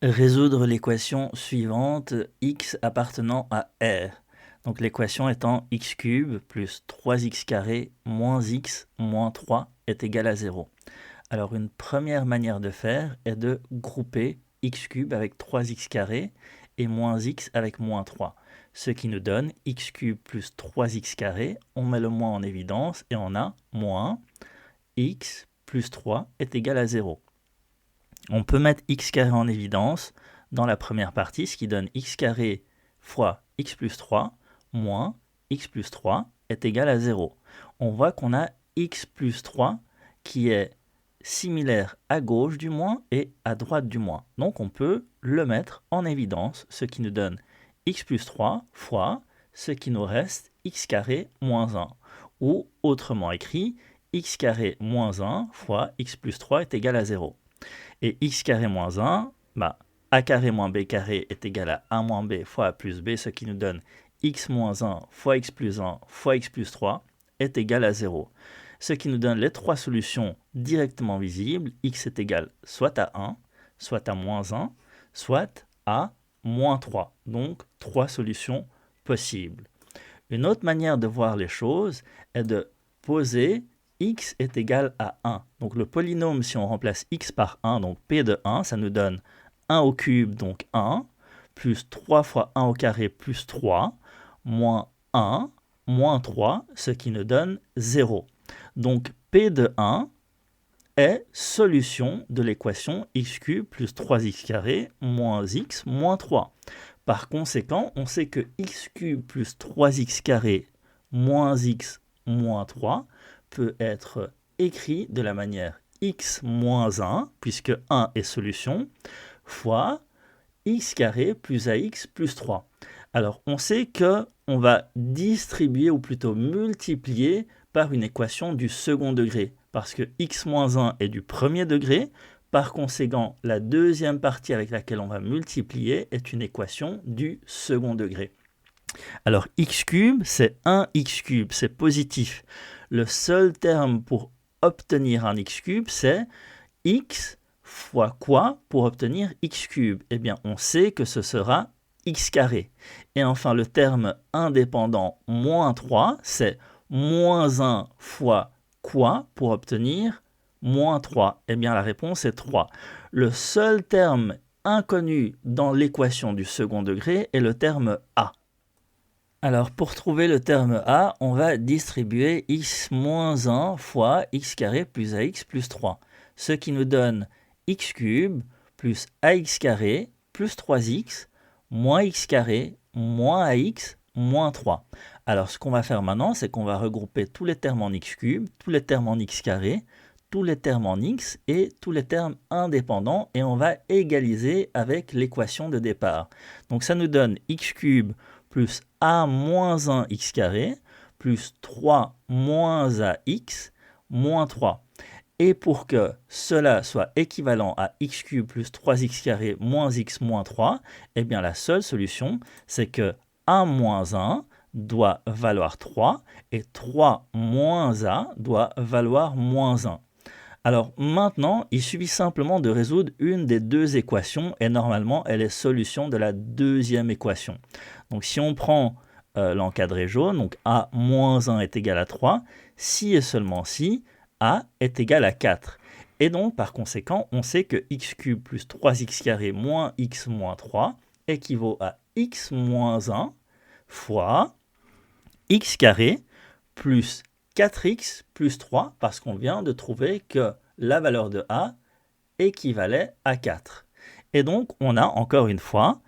Résoudre l'équation suivante, x appartenant à R. Donc l'équation étant x³ plus 3x² moins x moins 3 est égal à 0. Alors une première manière de faire est de grouper x³ avec 3x² et moins x avec moins 3. Ce qui nous donne x³ plus 3x², on met le moins en évidence et on a moins x plus 3 est égal à 0. On peut mettre x² en évidence dans la première partie, ce qui donne x² fois x plus 3 moins x plus 3 est égal à 0. On voit qu'on a x plus 3 qui est similaire à gauche du moins et à droite du moins. Donc on peut le mettre en évidence, ce qui nous donne x plus 3 fois ce qui nous reste x² moins 1. Ou autrement écrit, x² moins 1 fois x plus 3 est égal à 0. Et x² moins 1, a² moins b² est égal à a moins b fois a plus b, ce qui nous donne x moins 1 fois x plus 1 fois x plus 3 est égal à 0. Ce qui nous donne les trois solutions directement visibles. X est égal soit à 1, soit à moins 1, soit à moins 3. Donc, trois solutions possibles. Une autre manière de voir les choses est de poser x est égal à 1. Donc le polynôme, si on remplace x par 1, donc p de 1, ça nous donne 1 au cube, donc 1, plus 3 fois 1 au carré, plus 3, moins 1, moins 3, ce qui nous donne 0. Donc p de 1 est solution de l'équation x³ plus 3x² moins x moins 3. Par conséquent, on sait que x³ plus 3x² moins x moins 3 peut être écrit de la manière x moins 1, puisque 1 est solution, fois x² plus ax plus 3. Alors, on sait qu'on va distribuer, ou plutôt multiplier, par une équation du second degré, parce que x moins 1 est du premier degré. Par conséquent, la deuxième partie avec laquelle on va multiplier est une équation du second degré. Alors, x³, c'est 1x³, c'est positif. Le seul terme pour obtenir un x³, c'est x fois quoi pour obtenir x³? Eh bien, on sait que ce sera x². Et enfin, le terme indépendant moins 3, c'est moins 1 fois quoi pour obtenir moins 3? Eh bien, la réponse est 3. Le seul terme inconnu dans l'équation du second degré est le terme a. Alors, pour trouver le terme a, on va distribuer x moins 1 fois x² plus ax plus 3. Ce qui nous donne x³ plus ax² plus 3x moins x² moins ax moins 3. Alors, ce qu'on va faire maintenant, c'est qu'on va regrouper tous les termes en x³, tous les termes en x², tous les termes en x et tous les termes indépendants, et on va égaliser avec l'équation de départ. Donc, ça nous donne x³ plus a moins 1 x² plus 3 moins ax moins 3. Et pour que cela soit équivalent à x³ plus 3x² moins x moins 3, eh bien la seule solution, c'est que a moins 1 doit valoir 3 et 3 moins a doit valoir moins 1. Alors maintenant, il suffit simplement de résoudre une des deux équations et normalement, elle est solution de la deuxième équation. Donc si on prend l'encadré jaune, donc a moins 1 est égal à 3, si et seulement si a est égal à 4. Et donc par conséquent, on sait que x³ plus 3x² moins x moins 3 équivaut à x moins 1 fois x² plus 4x plus 3, parce qu'on vient de trouver que la valeur de a équivalait à 4. Et donc, on a encore une fois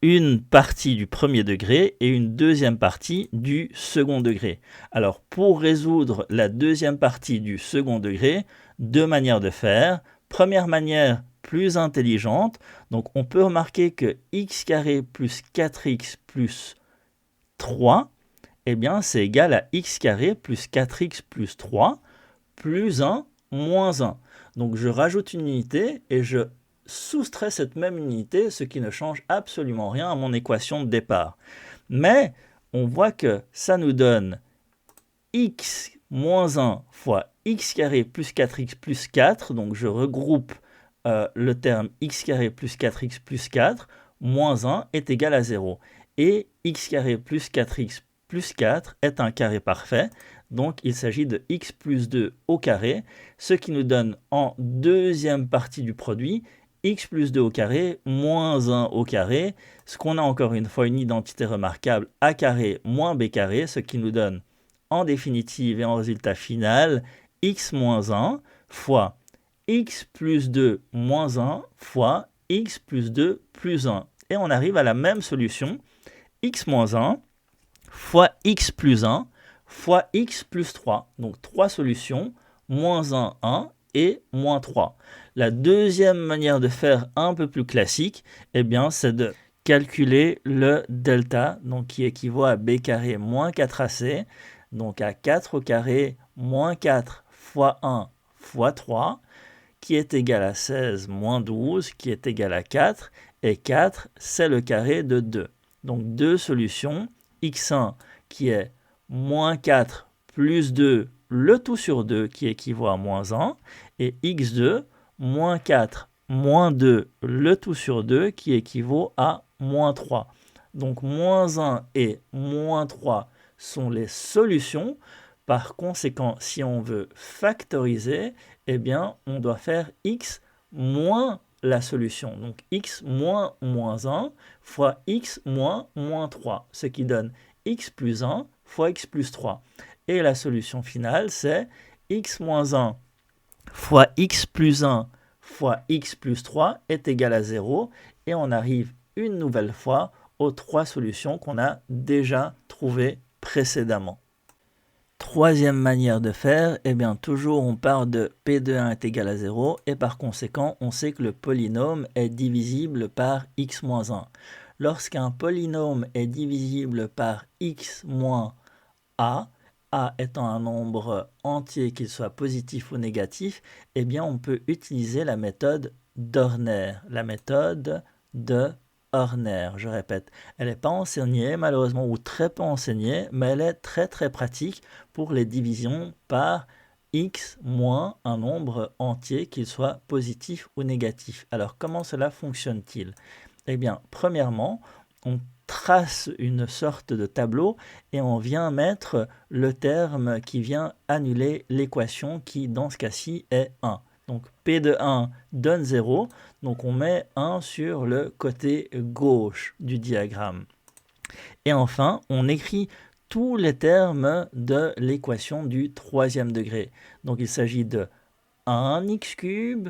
une partie du premier degré et une deuxième partie du second degré. Alors, pour résoudre la deuxième partie du second degré, deux manières de faire. Première manière, plus intelligente. Donc, on peut remarquer que x² plus 4x plus 3, eh bien, c'est égal à x² plus 4x plus 3 plus 1 moins 1. Donc, je rajoute une unité et je soustrais cette même unité, ce qui ne change absolument rien à mon équation de départ. Mais on voit que ça nous donne x moins 1 fois x² plus 4x plus 4. Donc, je regroupe le terme x carré plus 4x plus 4 moins 1 est égal à 0. Et x carré plus 4x plus 4 est un carré parfait. Donc, il s'agit de x plus 2 au carré, ce qui nous donne en deuxième partie du produit x plus 2 au carré moins 1 au carré, ce qu'on a encore une fois une identité remarquable a carré moins b carré, ce qui nous donne en définitive et en résultat final x moins 1 fois x plus 2 moins 1 fois x plus 2 plus 1. Et on arrive à la même solution, x moins 1 fois x plus 1 fois x plus 3. Donc 3 solutions, moins 1, 1 et moins 3. La deuxième manière de faire un peu plus classique, eh bien, c'est de calculer le delta, donc qui équivaut à b carré moins 4ac, donc à 4 au carré moins 4 fois 1 fois 3, qui est égal à 16 moins 12, qui est égal à 4, et 4, c'est le carré de 2. Donc deux solutions, x1 qui est moins 4 plus 2, le tout sur 2 qui équivaut à moins 1, et x2, moins 4 moins 2, le tout sur 2 qui équivaut à moins 3. Donc moins 1 et moins 3 sont les solutions. Par conséquent, si on veut factoriser, eh bien, on doit faire x moins la solution. Donc x moins moins 1 fois x moins moins 3, ce qui donne x plus 1 fois x plus 3. Et la solution finale, c'est x moins 1 fois x plus 1 fois x plus 3 est égal à 0. Et on arrive une nouvelle fois aux trois solutions qu'on a déjà trouvées précédemment. Troisième manière de faire, eh bien toujours on part de p de 1 est égal à 0 et par conséquent on sait que le polynôme est divisible par x moins 1. Lorsqu'un polynôme est divisible par x moins a étant un nombre entier, qu'il soit positif ou négatif, eh bien on peut utiliser la méthode d'Horner, la méthode de Horner, je répète. Elle n'est pas enseignée malheureusement ou très peu enseignée, mais elle est très très pratique pour les divisions par x moins un nombre entier, qu'il soit positif ou négatif. Alors comment cela fonctionne-t-il? Eh bien, premièrement, on trace une sorte de tableau et on vient mettre le terme qui vient annuler l'équation qui, dans ce cas-ci, est 1. Donc P de 1 donne 0, donc on met 1 sur le côté gauche du diagramme. Et enfin, on écrit tous les termes de l'équation du troisième degré. Donc il s'agit de 1x cube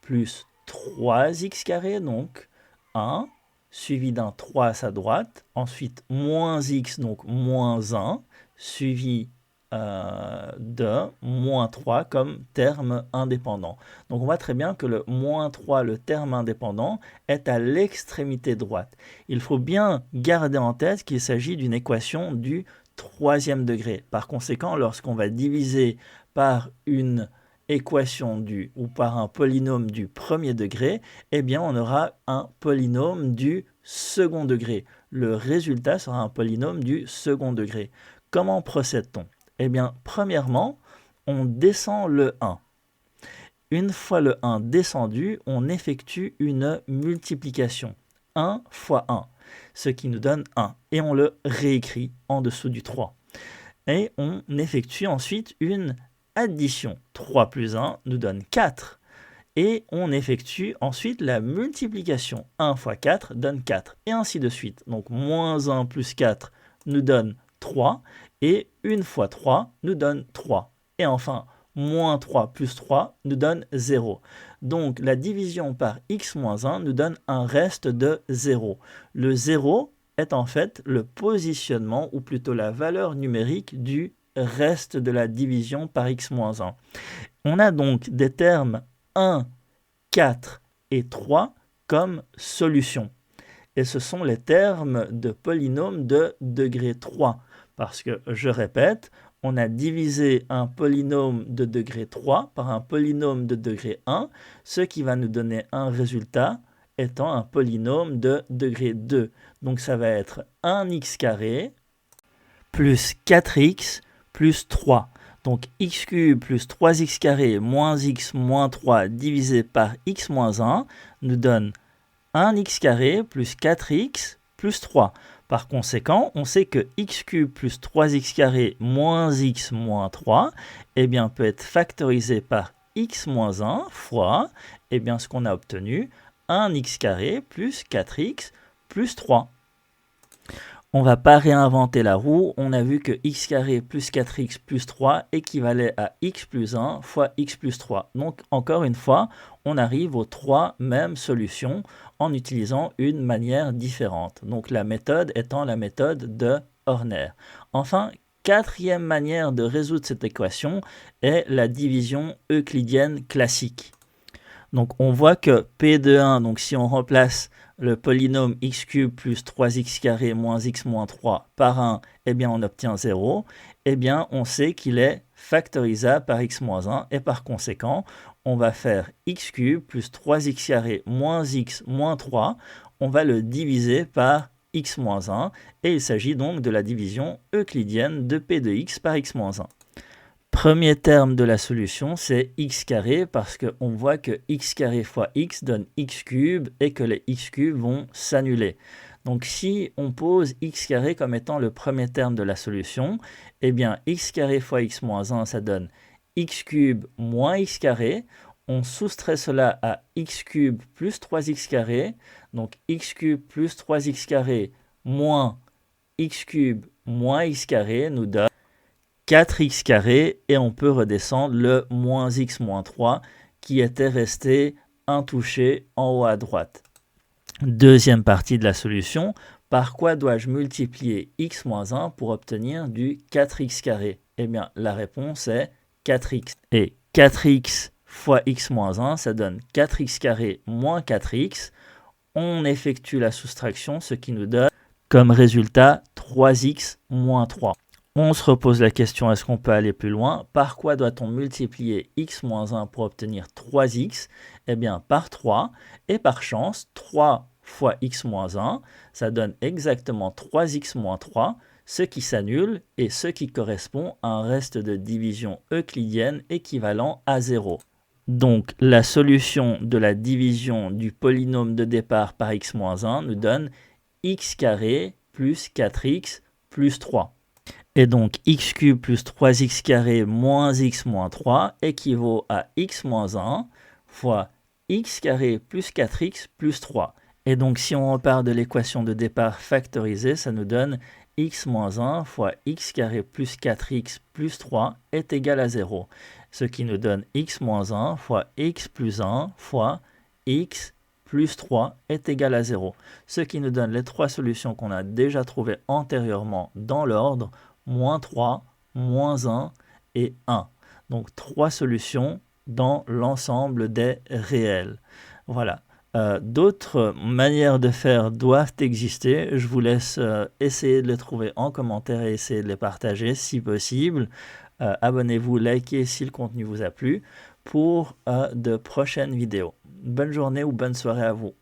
plus 3x carré, donc 1, suivi d'un 3 à sa droite, ensuite moins x, donc moins 1, suivi de moins 3 comme terme indépendant. Donc on voit très bien que le moins 3, le terme indépendant, est à l'extrémité droite. Il faut bien garder en tête qu'il s'agit d'une équation du troisième degré. Par conséquent, lorsqu'on va diviser par une équation ou par un polynôme du premier degré, eh bien on aura un polynôme du second degré. Le résultat sera un polynôme du second degré. Comment procède-t-on? Eh bien, premièrement, on descend le 1. Une fois le 1 descendu, on effectue une multiplication. 1 fois 1, ce qui nous donne 1. Et on le réécrit en dessous du 3. Et on effectue ensuite une addition. 3 plus 1 nous donne 4. Et on effectue ensuite la multiplication. 1 fois 4 donne 4. Et ainsi de suite. Donc, moins 1 plus 4 nous donne 3. Et 1 fois 3 nous donne 3. Et enfin, moins 3 plus 3 nous donne 0. Donc, la division par x moins 1 nous donne un reste de 0. Le 0 est en fait le positionnement, ou plutôt la valeur numérique du reste de la division par x moins 1. On a donc des termes 1, 4 et 3 comme solution. Et ce sont les termes de polynôme de degré 3. Parce que, je répète, on a divisé un polynôme de degré 3 par un polynôme de degré 1, ce qui va nous donner un résultat étant un polynôme de degré 2. Donc ça va être 1x carré plus 4x plus 3. Donc x cube plus 3x carré moins x moins 3 divisé par x moins 1 nous donne 1x carré plus 4x plus 3. Par conséquent, on sait que x cube plus 3x carré moins x moins 3 eh bien, peut être factorisé par x moins 1 fois eh bien, ce qu'on a obtenu, 1x carré plus 4x plus 3. On ne va pas réinventer la roue, on a vu que x carré plus 4x plus 3 équivalait à x plus 1 fois x plus 3. Donc encore une fois, on arrive aux trois mêmes solutions en utilisant une manière différente. Donc la méthode étant la méthode de Horner. Enfin, quatrième manière de résoudre cette équation est la division euclidienne classique. Donc on voit que P de 1, donc si on remplace le polynôme x cube plus 3x carré moins x moins 3 par 1, eh bien on obtient 0. Eh bien on sait qu'il est factorisable par x moins 1 et par conséquent, on va faire x cube plus 3x carré moins x moins 3. On va le diviser par x moins 1 et il s'agit donc de la division euclidienne de P de x par x moins 1. Premier terme de la solution, c'est x carré parce qu'on voit que x carré fois x donne x cube et que les x cubes vont s'annuler. Donc si on pose x carré comme étant le premier terme de la solution, eh bien x carré fois x moins 1, ça donne x cube moins x carré. On soustrait cela à x cube plus 3x carré. Donc x cube plus 3x carré moins x cube moins x carré nous donne 4x carré et on peut redescendre le moins x moins 3 qui était resté intouché en haut à droite. Deuxième partie de la solution, par quoi dois-je multiplier x moins 1 pour obtenir du 4x carré? Eh bien, la réponse est 4x. Et 4x fois x moins 1, ça donne 4x carré moins 4x. On effectue la soustraction, ce qui nous donne comme résultat 3x moins 3. On se repose la question, est-ce qu'on peut aller plus loin? Par quoi doit-on multiplier x moins 1 pour obtenir 3x? Eh bien, par 3. Et par chance, 3 fois x moins 1, ça donne exactement 3x moins 3, ce qui s'annule et ce qui correspond à un reste de division euclidienne équivalent à 0. Donc, la solution de la division du polynôme de départ par x moins 1 nous donne x carré plus 4x plus 3. Et donc x cube plus 3x carré moins x moins 3 équivaut à x moins 1 fois x carré plus 4x plus 3. Et donc si on repart de l'équation de départ factorisée, ça nous donne x moins 1 fois x carré plus 4x plus 3 est égal à 0. Ce qui nous donne x moins 1 fois x plus 1 fois x plus 3 est égal à 0. Ce qui nous donne les trois solutions qu'on a déjà trouvées antérieurement dans l'ordre, moins 3, moins 1 et 1. Donc, trois solutions dans l'ensemble des réels. Voilà. D'autres manières de faire doivent exister. Je vous laisse essayer de les trouver en commentaire et essayer de les partager si possible. Abonnez-vous, likez si le contenu vous a plu pour de prochaines vidéos. Bonne journée ou bonne soirée à vous.